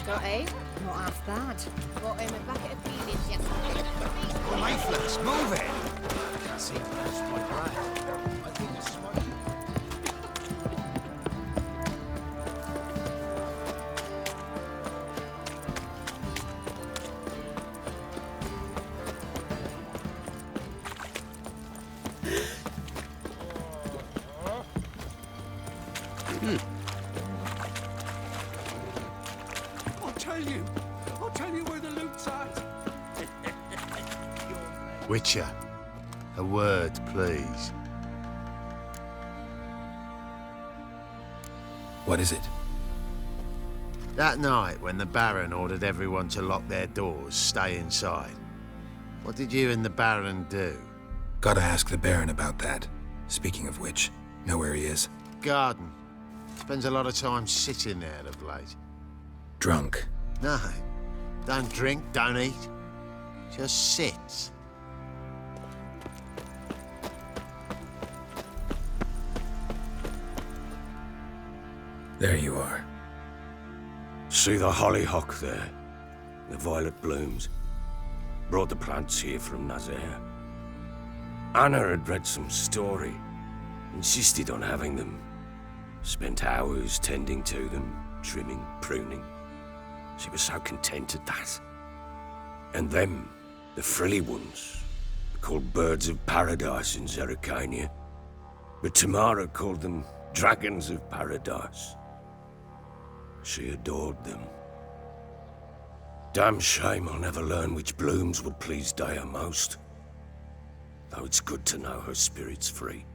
Got him? Not half bad. Bought him a bucket of peelings yesterday. Well, hey, Flash, move it! I can't see past my breath. I think this is my... I'll tell you where the loot's at. Witcher, a word, please. What is it? That night when the Baron ordered everyone to lock their doors, stay inside, what did you and the Baron do? Gotta ask the Baron about that. Speaking of which, know where he is? Garden. Spends a lot of time sitting there of late. Drunk. No, don't drink, don't eat. Just sits. There you are. See the hollyhock there? The violet blooms. Brought the plants here from Nazaire. Anna had read some story. Insisted on having them. Spent hours tending to them, trimming, pruning. She was so content at that. And them, the frilly ones, called birds of paradise in Zerrikania. But Tamara called them dragons of paradise. She adored them. Damn shame I'll never learn which blooms would please Dea most. Though it's good to know her spirit's free.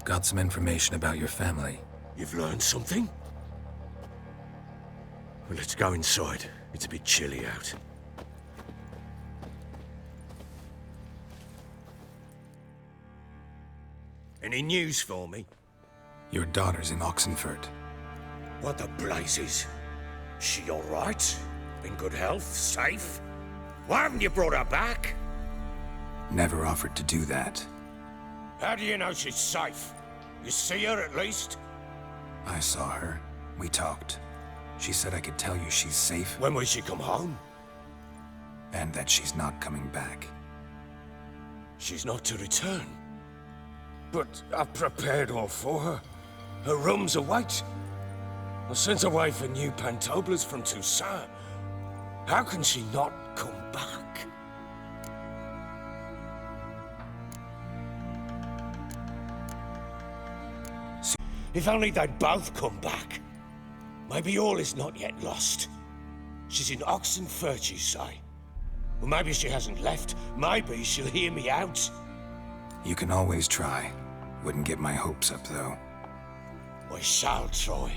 Got some information about your family. You've learned something? Well, let's go inside. It's a bit chilly out. Any news for me? Your daughter's in Oxenfurt. What the blazes? She all right? In good health? Safe? Why haven't you brought her back? Never offered to do that. How do you know she's safe? You see her at least? I saw her. We talked. She said I could tell you she's safe When will she come home? and that she's not coming back. She's not to return. But I've prepared all for her. Her rooms await. I sent away for new Pantoblas from Toussaint. How can she not come back? If only they'd both come back. Maybe all is not yet lost. She's in Oxenfurt, you say? Well, maybe she hasn't left. Maybe she'll hear me out. You can always try. Wouldn't get my hopes up, though. I shall try.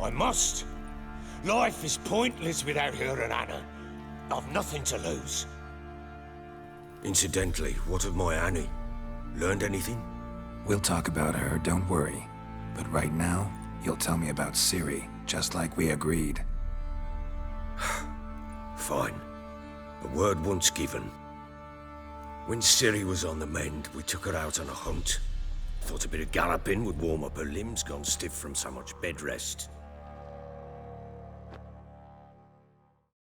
I must. Life is pointless without her and Anna. I've nothing to lose. Incidentally, what of my Annie? Learned anything? We'll talk about her, don't worry. But right now, you'll tell me about Ciri, just like we agreed. Fine. A word once given. When Ciri was on the mend, we took her out on a hunt. Thought a bit of galloping would warm up her limbs gone stiff from so much bed rest.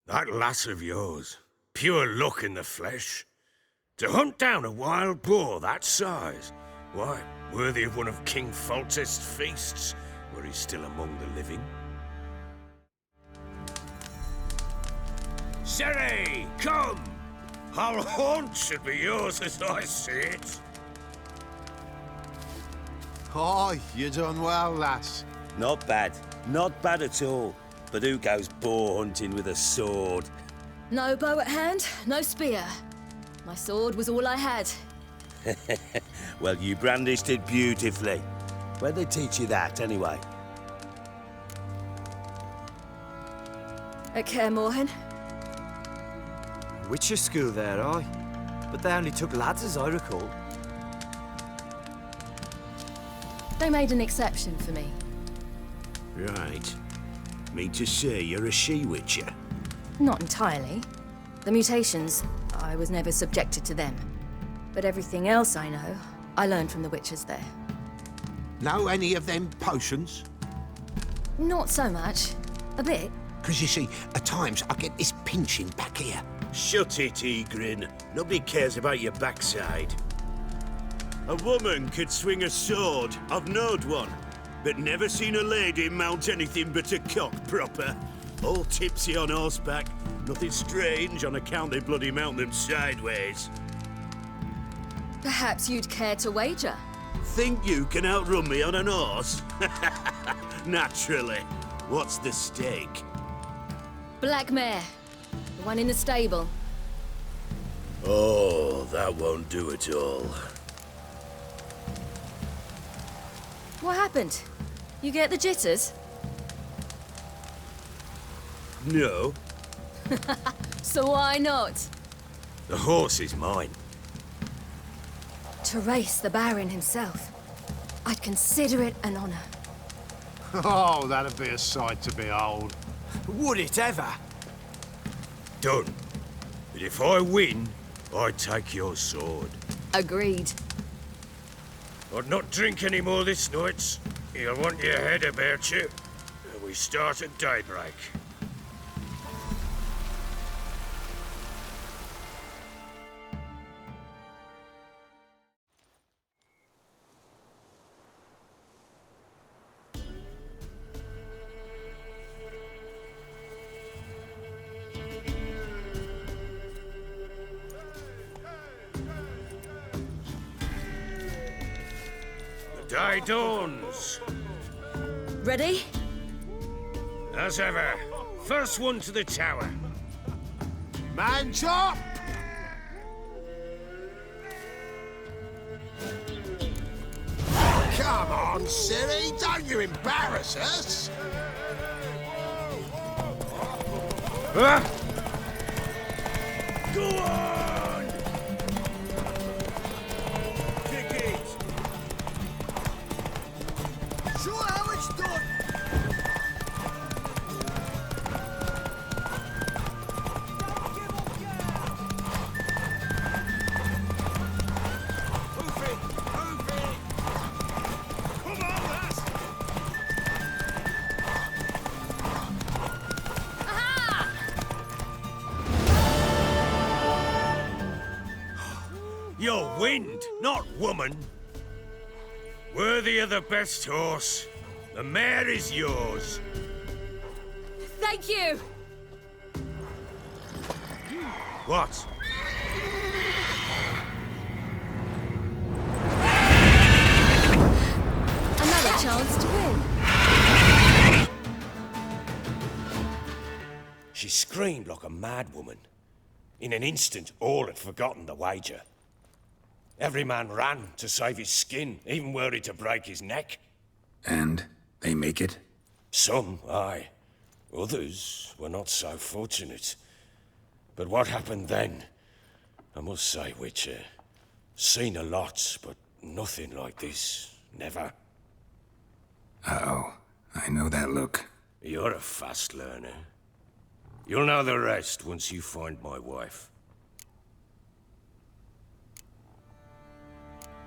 That lass of yours, pure luck in the flesh. To hunt down a wild boar that size, why, worthy of one of King Foltest's feasts, where he's still among the living. Ciri, come! Our haunt should be yours as I see it. Oh, you done well, lass. Not bad. Not bad at all. But who goes boar hunting with a sword? No bow at hand, no spear. My sword was all I had. Well, you brandished it beautifully. Where'd they teach you that, anyway? At Kaer Morhen. Witcher school there, aye. But they only took lads, as I recall. They made an exception for me. Right. Mean to say you're a she-witcher? Not entirely. The mutations, I was never subjected to them. But everything else I know, I learned from the witches there. Know any of them potions? Not so much. A bit. Because you see, at times I get this pinching back here. Shut it, Egrin. Nobody cares about your backside. A woman could swing a sword. I've knowed one. But never seen a lady mount anything but a cock proper. All tipsy on horseback. Nothing strange on account they bloody mount them sideways. Perhaps you'd care to wager? Think you can outrun me on an horse? Naturally. What's the stake? Black mare. The one in the stable. Oh, that won't do at all. What happened? You get the jitters? No. So why not? The horse is mine. To race the Baron himself. I'd consider it an honor. Oh, that'd be a sight to behold. Would it ever? Done. But if I win, I take your sword. Agreed. I'd not drink any more this night. You'll want your head about you. We start at daybreak. The day dawns. Ready? As ever, first one to the tower. Man chop! Come on, Ciri, don't you embarrass us! Go on! Kick it! Show how it's done! Move it! Move it! Come on, lass! You're wind, not woman. Worthy of the best horse. The mare is yours. Thank you! What? Another chance to win. She screamed like a mad woman. In an instant, all had forgotten the wager. Every man ran to save his skin, even worried to break his neck. And they make it? Some, aye. Others were not so fortunate. But what happened then? I must say, Witcher, seen a lot, but nothing like this. Never. Uh-oh. I know that look. You're a fast learner. You'll know the rest once you find my wife.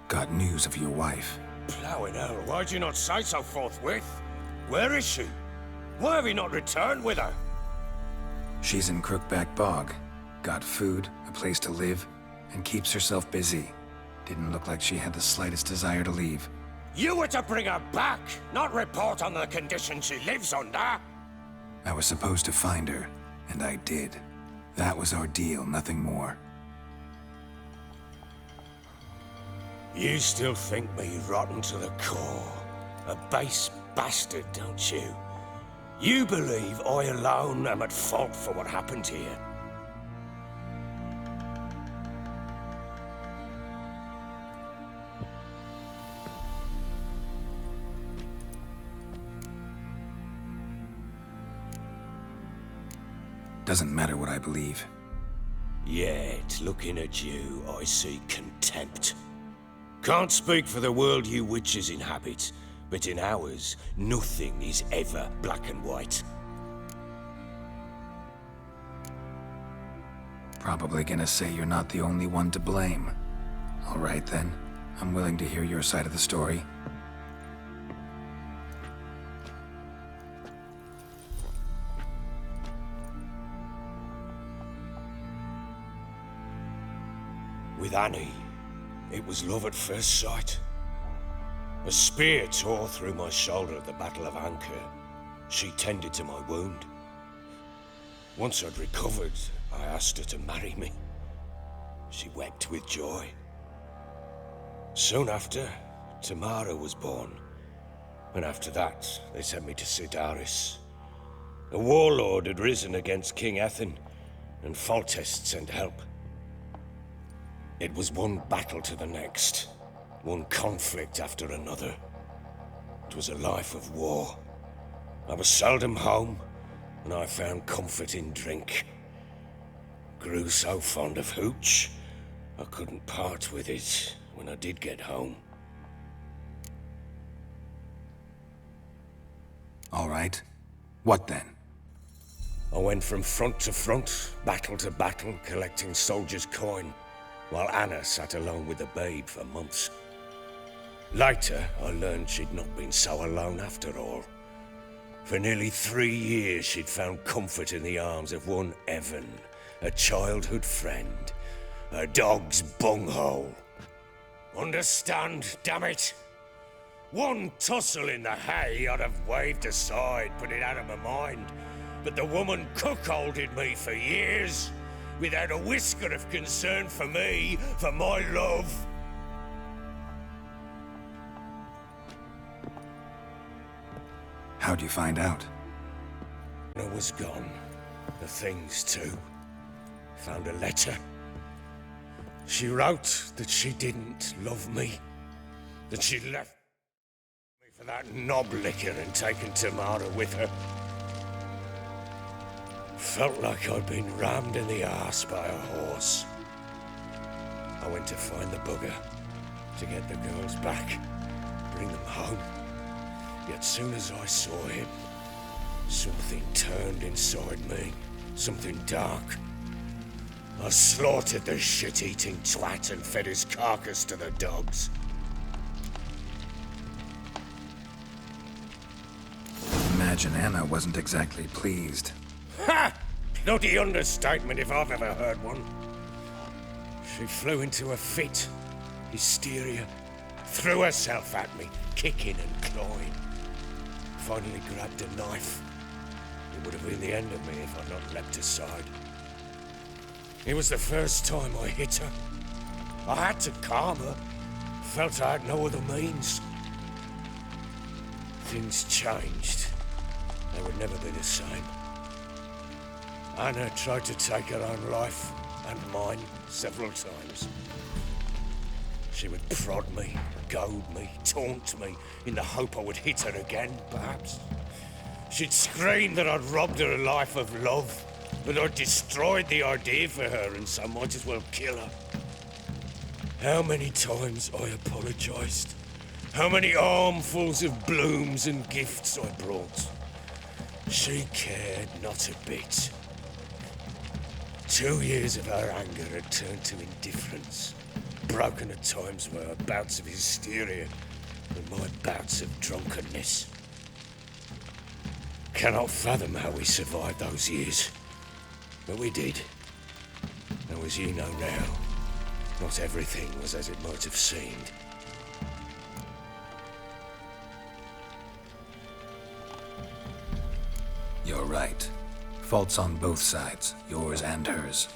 Got news of your wife. Plowing hell, why'd you not say so forthwith? Where is she? Why have you not returned with her? She's in Crookback Bog. Got food, a place to live, and keeps herself busy. Didn't look like she had the slightest desire to leave. You were to bring her back, not report on the conditions she lives under. I was supposed to find her, and I did. That was our deal, nothing more. You still think me rotten to the core. A base bastard, don't you? You believe I alone am at fault for what happened here. Doesn't matter what I believe. Yet, looking at you, I see contempt. Can't speak for the world you witches inhabit, but in ours, nothing is ever black and white. Probably gonna say you're not the only one to blame. All right then. I'm willing to hear your side of the story. With Annie, it was love at first sight. A spear tore through my shoulder at the Battle of Anchor. She tended to my wound. Once I'd recovered, I asked her to marry me. She wept with joy. Soon after, Tamara was born. And after that, they sent me to Sidaris. A warlord had risen against King Ethan, and Foltest sent help. It was one battle to the next, one conflict after another. It was a life of war. I was seldom home, and I found comfort in drink. Grew so fond of hooch, I couldn't part with it when I did get home. All right. What then? I went from front to front, battle to battle, collecting soldiers' coin, while Anna sat alone with the babe for months. Later, I learned she'd not been so alone after all. For nearly 3 years, she'd found comfort in the arms of one Evan, a childhood friend, a dog's bunghole. Understand, damn it? One tussle in the hay I'd have waved aside, put it out of my mind. But the woman cuckolded me for years, without a whisker of concern for me, for my love. How'd you find out? I was gone. The things too. Found a letter. She wrote that she didn't love me. That she'd left me for that knob licker and taken Tamara with her. Felt like I'd been rammed in the arse by a horse. I went to find the bugger, to get the girls back, bring them home. Yet soon as I saw him, something turned inside me, something dark. I slaughtered the shit-eating twat and fed his carcass to the dogs. Imagine Anna wasn't exactly pleased. Ha! Bloody understatement if I've ever heard one. She flew into a fit, hysteria, threw herself at me, kicking and clawing. Finally grabbed a knife. It would have been the end of me if I'd not leapt aside. It was the first time I hit her. I had to calm her. Felt I had no other means. Things changed. They would never be the same. Anna tried to take her own life, and mine, several times. She would prod me, goad me, taunt me, in the hope I would hit her again, perhaps. She'd scream that I'd robbed her a life of love, that I'd destroyed the idea for her, and so might as well kill her. How many times I apologized. How many armfuls of blooms and gifts I brought. She cared not a bit. 2 years of her anger had turned to indifference, broken at times by her bouts of hysteria and my bouts of drunkenness. Cannot fathom how we survived those years, but we did. And as you know now, not everything was as it might have seemed. You're right. Faults on both sides, yours and hers.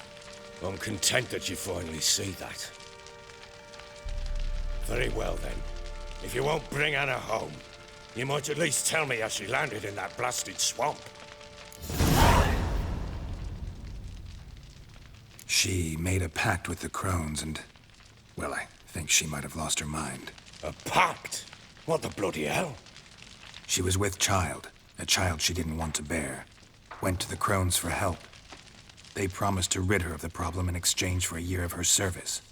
I'm content that you finally see that. Very well then. If you won't bring Anna home, you might at least tell me how she landed in that blasted swamp. She made a pact with the crones and... well, I think she might have lost her mind. A pact? What the bloody hell? She was with child, a child she didn't want to bear. Went to the crones for help. They promised to rid her of the problem in exchange for a year of her service.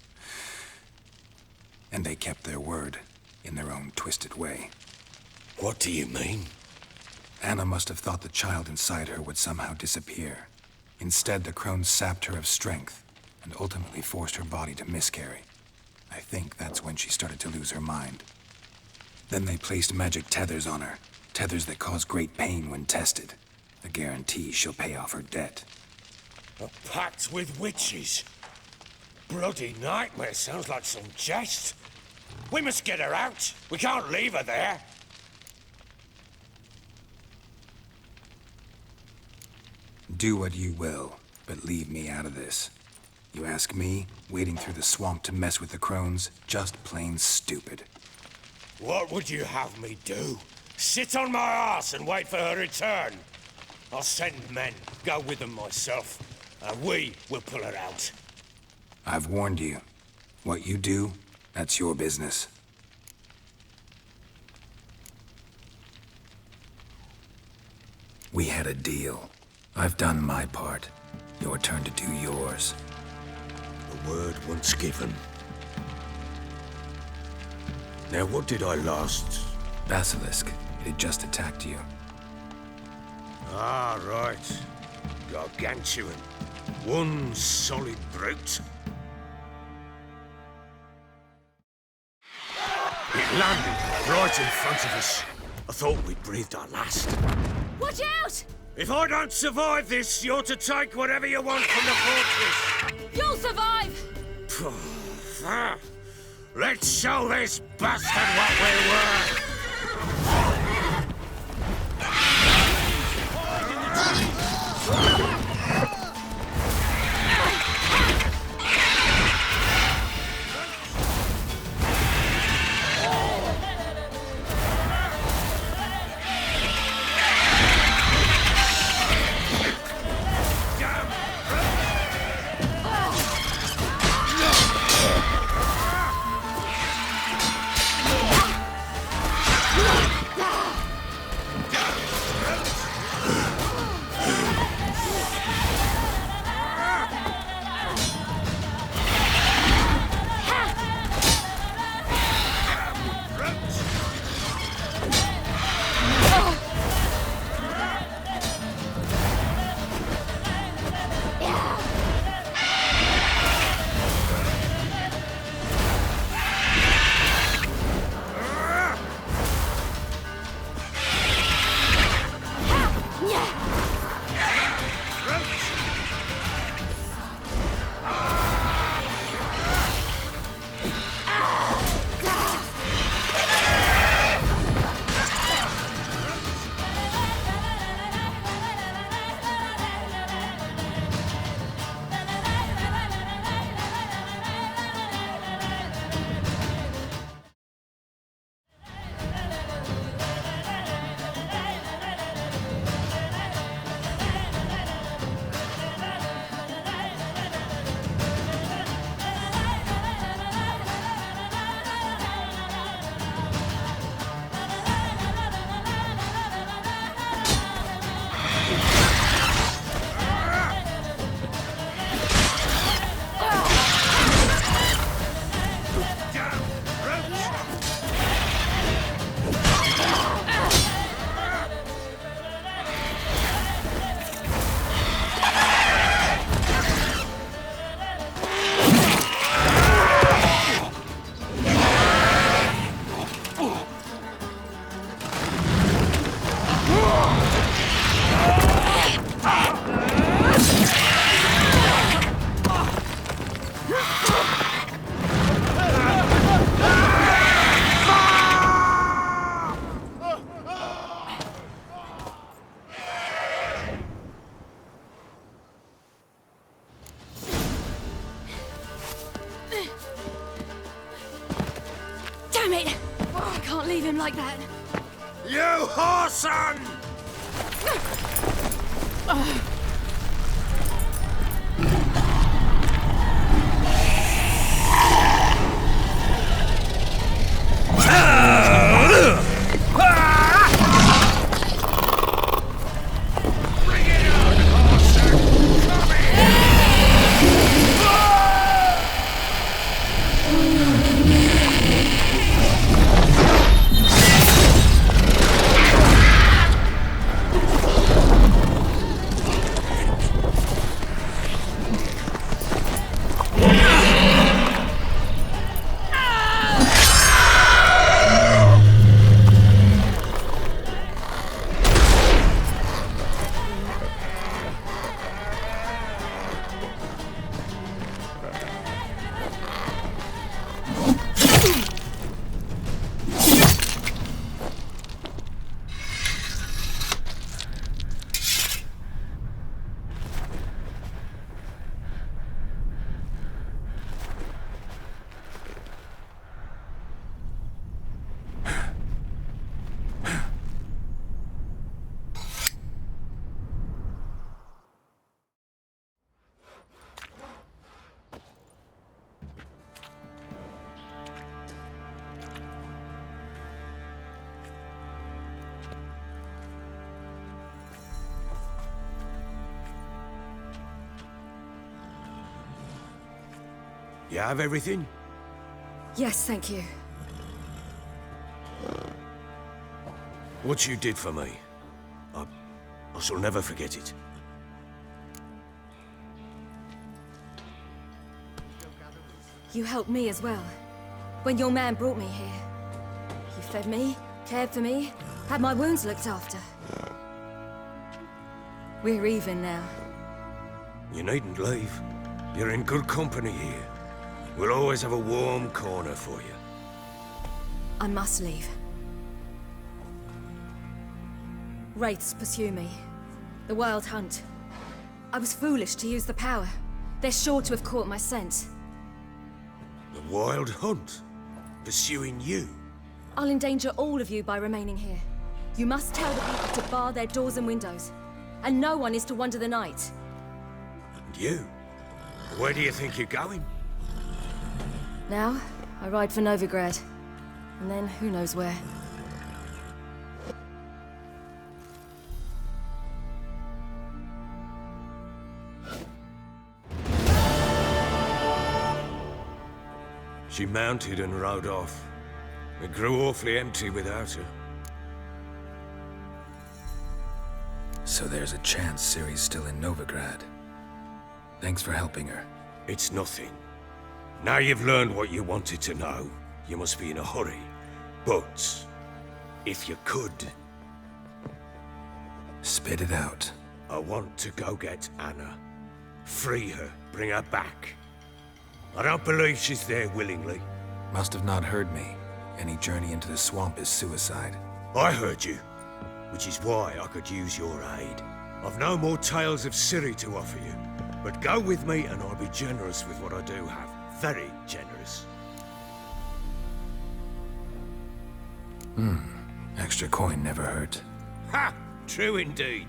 And they kept their word, in their own twisted way. What do you mean? Anna must have thought the child inside her would somehow disappear. Instead, the crones sapped her of strength, and ultimately forced her body to miscarry. I think that's when she started to lose her mind. Then they placed magic tethers on her, tethers that cause great pain when tested. A guarantee she'll pay off her debt. A pact with witches? bloody nightmare sounds like some jest. We must get her out. We can't leave her there. Do what you will, but leave me out of this. You ask me, wading through the swamp to mess with the crones, just plain stupid. What would you have me do? Sit on my ass and wait for her return? I'll send men, go with them myself, and we will pull her out. I've warned you. What you do, that's your business. We had a deal. I've done my part. Your turn to do yours. The word once given. Now, what did I last? Basilisk. It just attacked you. Ah, right. Gargantuan. One solid brute. It landed right in front of us. I thought we'd breathed our last. Watch out! If I don't survive this, you're to take whatever you want from the fortress. You'll survive! Let's show this bastard what we're worth. Damn it! I can't leave him like that. You whoreson! You have everything? Yes, thank you. What you did for me, I shall never forget it. You helped me as well. When your man brought me here. You fed me, cared for me, had my wounds looked after. We're even now. You needn't leave. You're in good company here. We'll always have a warm corner for you. I must leave. Wraiths pursue me. The Wild Hunt. I was foolish to use the power. They're sure to have caught my scent. The Wild Hunt? Pursuing you? I'll endanger all of you by remaining here. You must tell the people to bar their doors and windows. And no one is to wander the night. And you? Where do you think you're going? Now, I ride for Novigrad. And then who knows where. She mounted and rode off. It grew awfully empty without her. So there's a chance Ciri's still in Novigrad. Thanks for helping her. It's nothing. Now you've learned what you wanted to know, you must be in a hurry. But, if you could, Spit it out. I want to go get Anna. Free her, bring her back. I don't believe she's there willingly. Must have not heard me. Any journey into the swamp is suicide. I heard you, which is why I could use your aid. I've no more tales of Ciri to offer you, but go with me and I'll be generous with what I do have. Very generous. Extra coin never hurt. Ha! True indeed.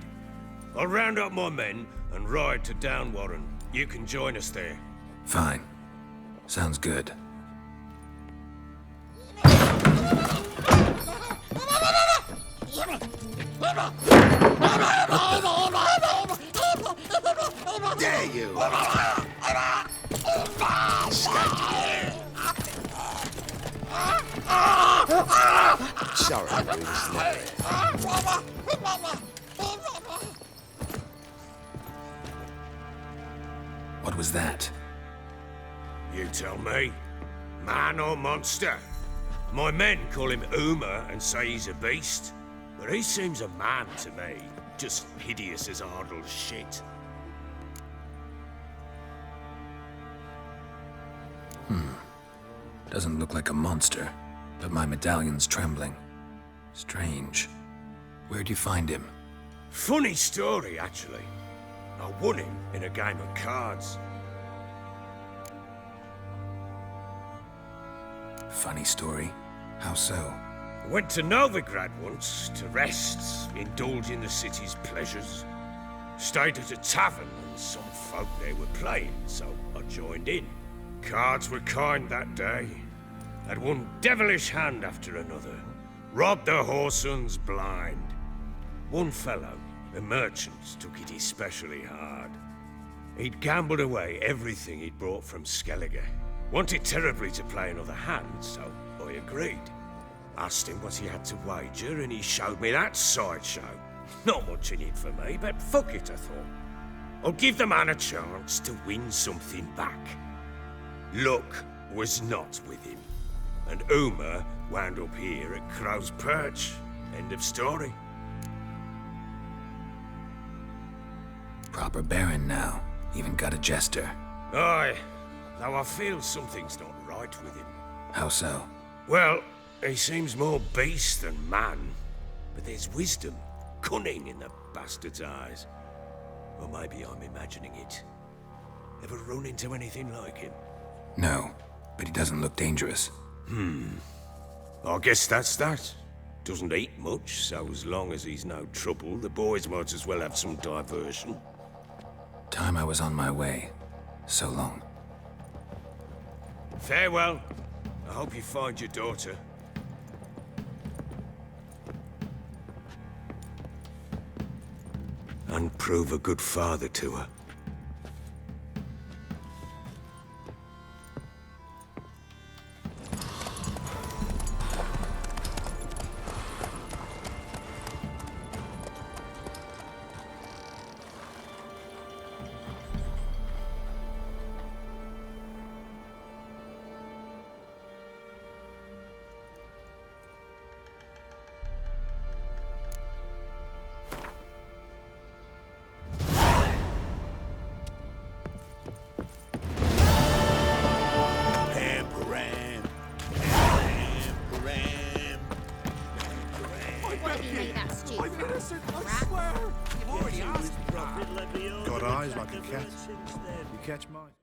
I'll round up my men and ride to Downwarren. You can join us there. Fine. Sounds good. Dare you! Sorry, we was never here. What was that? You tell me. Man or monster? My men call him Uma and say he's a beast, but he seems a man to me. Just hideous as Ardle's shit. Doesn't look like a monster, but my medallion's trembling. Strange. Where'd you find him? Funny story, actually. I won him in a game of cards. Funny story. How so? I went to Novigrad once to rest, indulge in the city's pleasures. Stayed at a tavern and some folk there were playing, so I joined in. Cards were kind that day. Had one devilish hand after another. Robbed the whoresons blind. One fellow, a merchant, took it especially hard. He'd gambled away everything he'd brought from Skellige. Wanted terribly to play another hand, so I agreed. Asked him what he had to wager, and he showed me that sideshow. Not much in it for me, but fuck it, I thought. I'll give the man a chance to win something back. Luck was not with him, and Uma wound up here at Crow's Perch. End of story. Proper baron now. Even got a jester. Aye, though I feel something's not right with him. How so? Well, he seems more beast than man, but there's wisdom, cunning in the bastard's eyes. Or maybe I'm imagining it. Ever run into anything like him? No, but he doesn't look dangerous. I guess that's that. Doesn't eat much, so as long as he's no trouble, the boys might as well have some diversion. Time I was on my way. So long. Farewell. I hope you find your daughter. And prove a good father to her. catch mice.